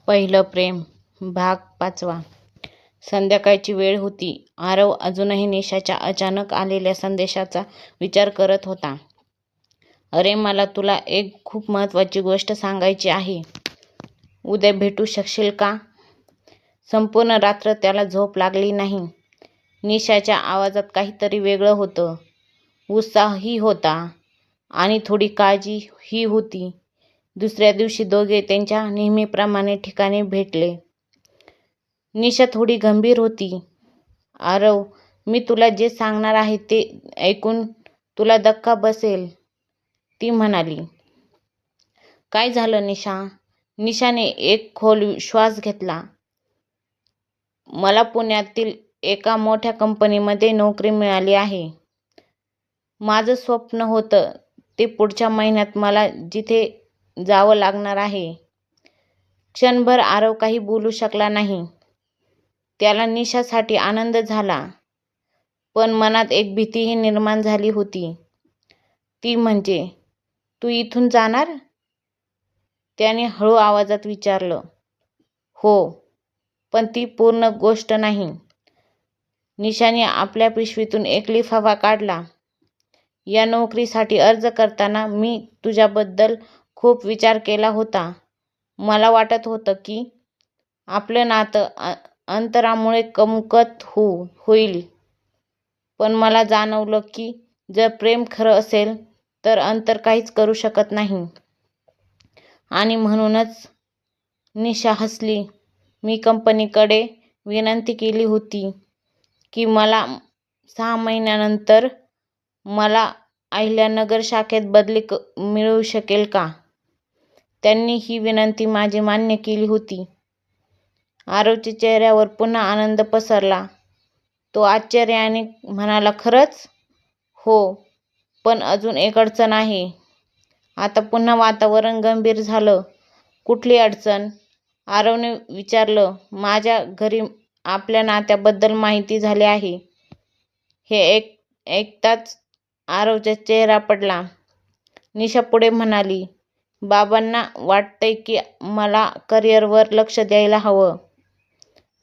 पहिलं प्रेम भाग 5. संध्याकाळची वेळ होती. आरव अजूनही निशाच्या अचानक आलेल्या संदेशाचा विचार करत होता. अरे, मला तुला एक खूप महत्त्वाची गोष्ट सांगायची आहे. उद्या भेटू शकशील का? संपूर्ण रात्र त्याला झोप लागली नाही. निशाच्या आवाजात काहीतरी वेगळं होतं. उत्साहही होता आणि थोडी काळजीही होती. दुसऱ्या दिवशी दोघे त्यांच्या नेहमीप्रमाणे ठिकाणी भेटले. निशा थोडी गंभीर होती. आरव, मी तुला जे सांगणार आहे ते ऐकून तुला धक्का बसेल, ती म्हणाली. काय झालं निशा? निशाने एक खोल श्वास घेतला. मला पुण्यातील एका मोठ्या कंपनीमध्ये नोकरी मिळाली आहे. माझं स्वप्न होतं ते पुढच्या महिन्यात मला जिथे जावं लागणार आहे. क्षणभर आरव काही बोलू शकला नाही. त्याला निशासाठी आनंद झाला, पण मनात एक भीतीही निर्माण झाली होती. ती म्हणजे, तू इथून जाणार? त्याने हळू आवाजात विचारलं. हो, पण ती पूर्ण गोष्ट नाही. निशाने आपल्या पिशवीतून एक लिफाफा काढला. या नोकरीसाठी अर्ज करताना मी तुझ्याबद्दल खूप विचार केला होता. मला वाटत होतं की आपलं नातं अंतरामुळे कमकुवत होईल, पण मला जाणवलं की जर प्रेम खरं असेल तर अंतर काहीच करू शकत नाही. आणि म्हणूनच, निशा हसली, मी कंपनीकडे विनंती केली होती की मला 6 महिन्यानंतर मला अहिल्यानगर शाखेत बदली मिळू शकेल का? त्यांनी ही विनंती माझी मान्य केली होती. आरवच्या चेहऱ्यावर पुन्हा आनंद पसरला. तो आश्चर्याने म्हणाला, खरंच? हो, पण अजून एक अडचण आहे. आता पुन्हा वातावरण गंभीर झालं. कुठली अडचण? आरवने विचारलं. माझ्या घरी आपल्या नात्याबद्दल माहिती झाली आहे. हे ऐकताच आरवचा चेहरा पडला. निशा पुढे म्हणाली, बाबांना वाटतंय की मला करिअरवर लक्ष द्यायला हवं.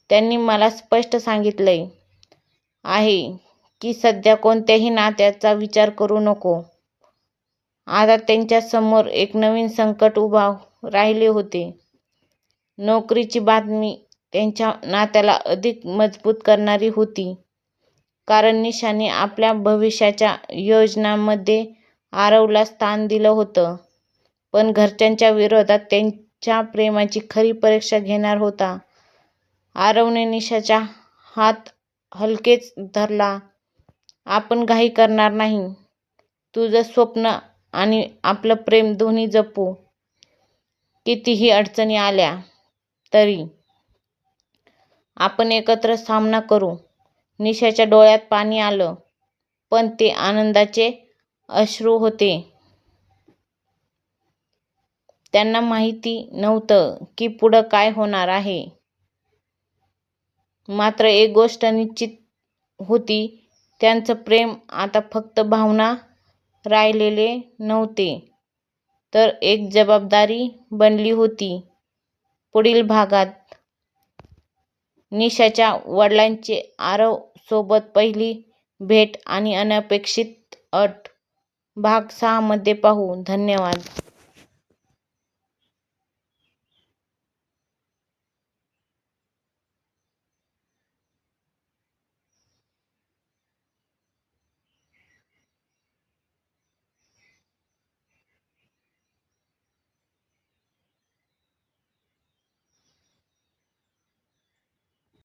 त्यांनी मला स्पष्ट सांगितलंय आहे की सध्या कोणत्याही नात्याचा विचार करू नको. आता त्यांच्या समोर एक नवीन संकट उभा राहिले होते. नोकरीची बातमी त्यांच्या नात्याला अधिक मजबूत करणारी होती, कारण निशाने आपल्या भविष्याच्या योजनांमध्ये आरवला स्थान दिलं होतं. पण घरच्यांच्या विरोधात त्यांच्या प्रेमाची खरी परीक्षा घेणार होता. आरवने निशाचा हात हलकेच धरला. आपण घाई करणार नाही. तुझं स्वप्न आणि आपलं प्रेम दोन्ही जपू. कितीही अडचणी आल्या तरी आपण एकत्र सामना करू. निशाच्या डोळ्यात पाणी आलं, पण ते आनंदाचे अश्रू होते. त्यांना माहिती नव्हतं की पुढं काय होणार आहे. मात्र एक गोष्ट निश्चित होती, त्यांचं प्रेम आता फक्त भावना राहिलेले नव्हते, तर एक जबाबदारी बनली होती. पुढील भागात निशाच्या वडिलांची आरव सोबत पहिली भेट आणि अनपेक्षित अट भाग 6 मध्ये पाहू. धन्यवाद.